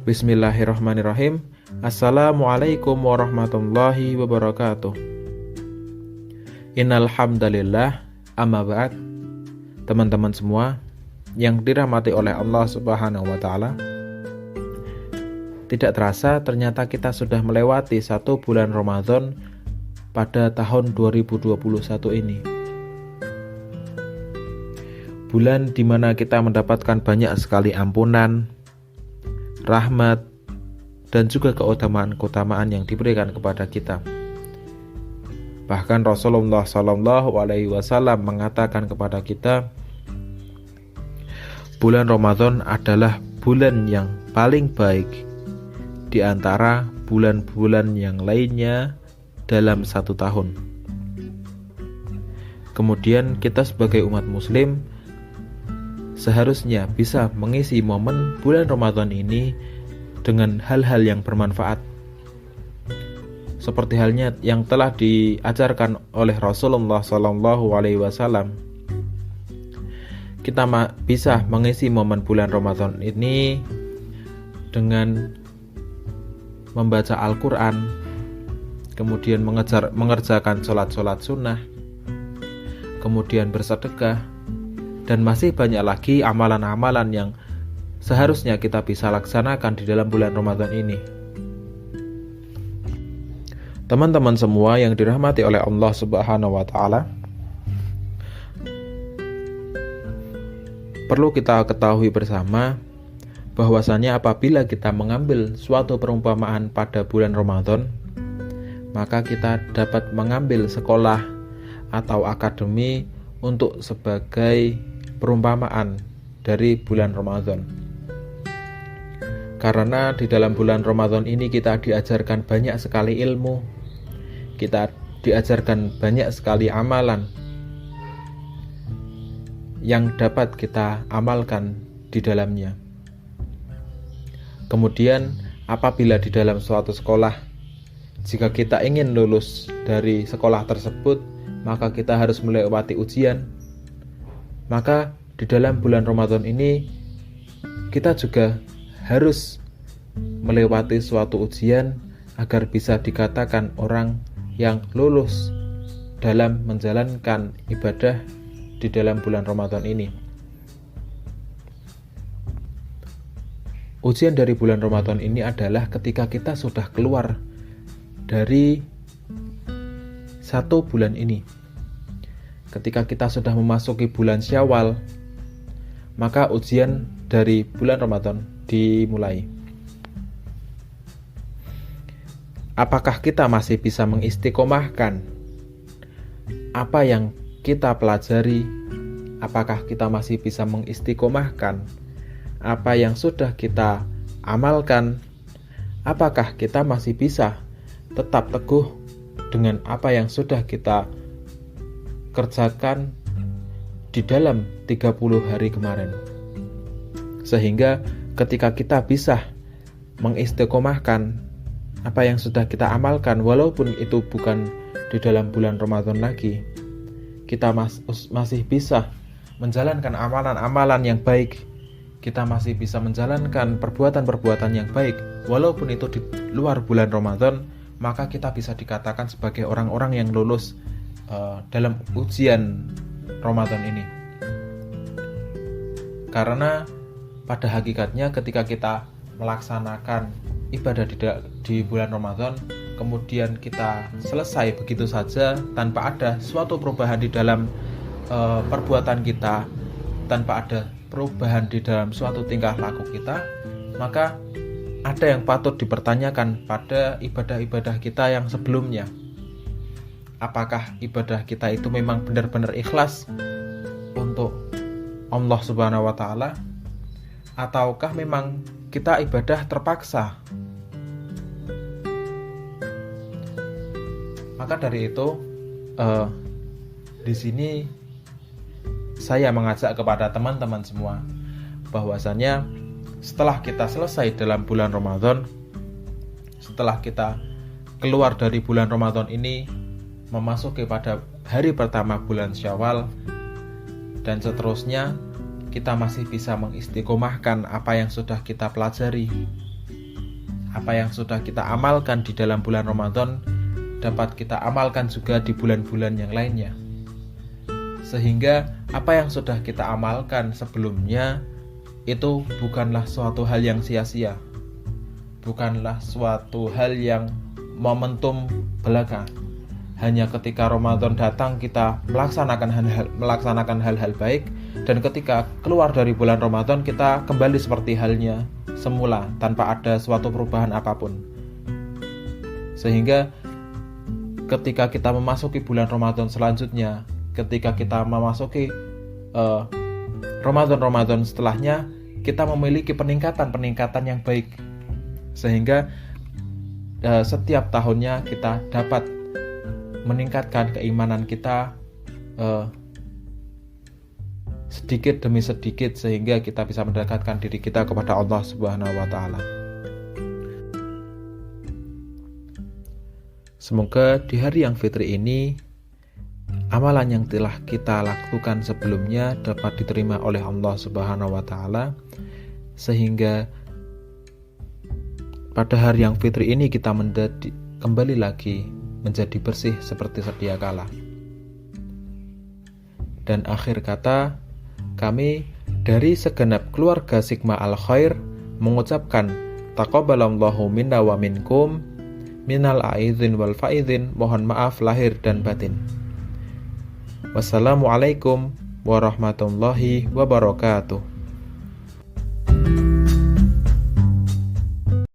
Bismillahirrahmanirrahim. Assalamualaikum warahmatullahi wabarakatuh. Innal hamdalillah, amma ba'd. Teman-teman semua yang dirahmati oleh Allah Subhanahu wa taala. Tidak terasa ternyata kita sudah melewati 1 bulan Ramadan pada tahun 2021 ini. Bulan di mana kita mendapatkan banyak sekali ampunan, rahmat, dan juga keutamaan-keutamaan yang diberikan kepada kita. Bahkan Rasulullah SAW mengatakan kepada kita, bulan Ramadan adalah bulan yang paling baik di antara bulan-bulan yang lainnya dalam 1 tahun. Kemudian kita sebagai umat muslim seharusnya bisa mengisi momen bulan Ramadan ini dengan hal-hal yang bermanfaat. Seperti halnya yang telah diajarkan oleh Rasulullah SAW. Kita bisa mengisi momen bulan Ramadan ini dengan membaca Al-Quran, kemudian mengerjakan sholat-sholat sunnah, kemudian bersedekah, dan masih banyak lagi amalan-amalan yang seharusnya kita bisa laksanakan di dalam bulan Ramadan ini. Teman-teman semua yang dirahmati oleh Allah Subhanahu wa taala, perlu kita ketahui bersama bahwasanya apabila kita mengambil suatu perumpamaan pada bulan Ramadan, maka kita dapat mengambil sekolah atau akademi untuk sebagai perumpamaan dari bulan Ramadan. Karena di dalam bulan Ramadan ini kita diajarkan banyak sekali ilmu, kita diajarkan banyak sekali amalan yang dapat kita amalkan di dalamnya. Kemudian apabila di dalam suatu sekolah, jika kita ingin lulus dari sekolah tersebut, maka kita harus melewati ujian. Maka di dalam bulan Ramadan ini kita juga harus melewati suatu ujian agar bisa dikatakan orang yang lulus dalam menjalankan ibadah di dalam bulan Ramadan ini. Ujian dari bulan Ramadan ini adalah ketika kita sudah keluar dari 1 bulan ini. Ketika kita sudah memasuki bulan Syawal, maka ujian dari bulan Ramadan dimulai. Apakah kita masih bisa mengistiqomahkan apa yang kita pelajari? Apakah kita masih bisa mengistiqomahkan apa yang sudah kita amalkan? Apakah kita masih bisa tetap teguh dengan apa yang sudah kita kerjakan di dalam 30 hari kemarin, sehingga ketika kita bisa mengistiqomahkan apa yang sudah kita amalkan, walaupun itu bukan di dalam bulan Ramadan lagi, kita masih bisa menjalankan amalan-amalan yang baik, kita masih bisa menjalankan perbuatan-perbuatan yang baik walaupun itu di luar bulan Ramadan, maka kita bisa dikatakan sebagai orang-orang yang lulus dalam ujian Ramadan ini. Karena pada hakikatnya ketika kita melaksanakan ibadah di bulan Ramadan, kemudian kita selesai begitu saja tanpa ada suatu perubahan di dalam perbuatan kita, tanpa ada perubahan di dalam suatu tingkah laku kita, maka ada yang patut dipertanyakan pada ibadah-ibadah kita yang sebelumnya. Apakah ibadah kita itu memang benar-benar ikhlas untuk Allah Subhanahu wa taala, ataukah memang kita ibadah terpaksa? Maka dari itu di sini saya mengajak kepada teman-teman semua bahwasanya setelah kita selesai dalam bulan Ramadan, setelah kita keluar dari bulan Ramadan ini memasuki pada hari pertama bulan Syawal dan seterusnya, kita masih bisa mengistiqomahkan apa yang sudah kita pelajari, apa yang sudah kita amalkan di dalam bulan Ramadan dapat kita amalkan juga di bulan-bulan yang lainnya. Sehingga apa yang sudah kita amalkan sebelumnya itu bukanlah suatu hal yang sia-sia, bukanlah suatu hal yang momentum belaka. Hanya ketika Ramadan datang kita melaksanakan hal-hal baik, dan ketika keluar dari bulan Ramadan kita kembali seperti halnya semula tanpa ada suatu perubahan apapun. Sehingga ketika kita memasuki bulan Ramadan selanjutnya, ketika kita memasuki Ramadan setelahnya, kita memiliki peningkatan yang baik, sehingga setiap tahunnya kita dapat meningkatkan keimanan kita sedikit demi sedikit, sehingga kita bisa mendekatkan diri kita kepada Allah Subhanahu wa Ta'ala. Semoga di hari yang fitri ini amalan yang telah kita lakukan sebelumnya dapat diterima oleh Allah Subhanahu wa Ta'ala, sehingga pada hari yang fitri ini kita kembali lagi menjadi bersih seperti sedia kala. Dan akhir kata, kami dari segenap keluarga Sigma Al Khair mengucapkan taqabbalallahu minna wa minkum minal aidin wal faidin, mohon maaf lahir dan batin. Wassalamualaikum warahmatullahi wabarakatuh.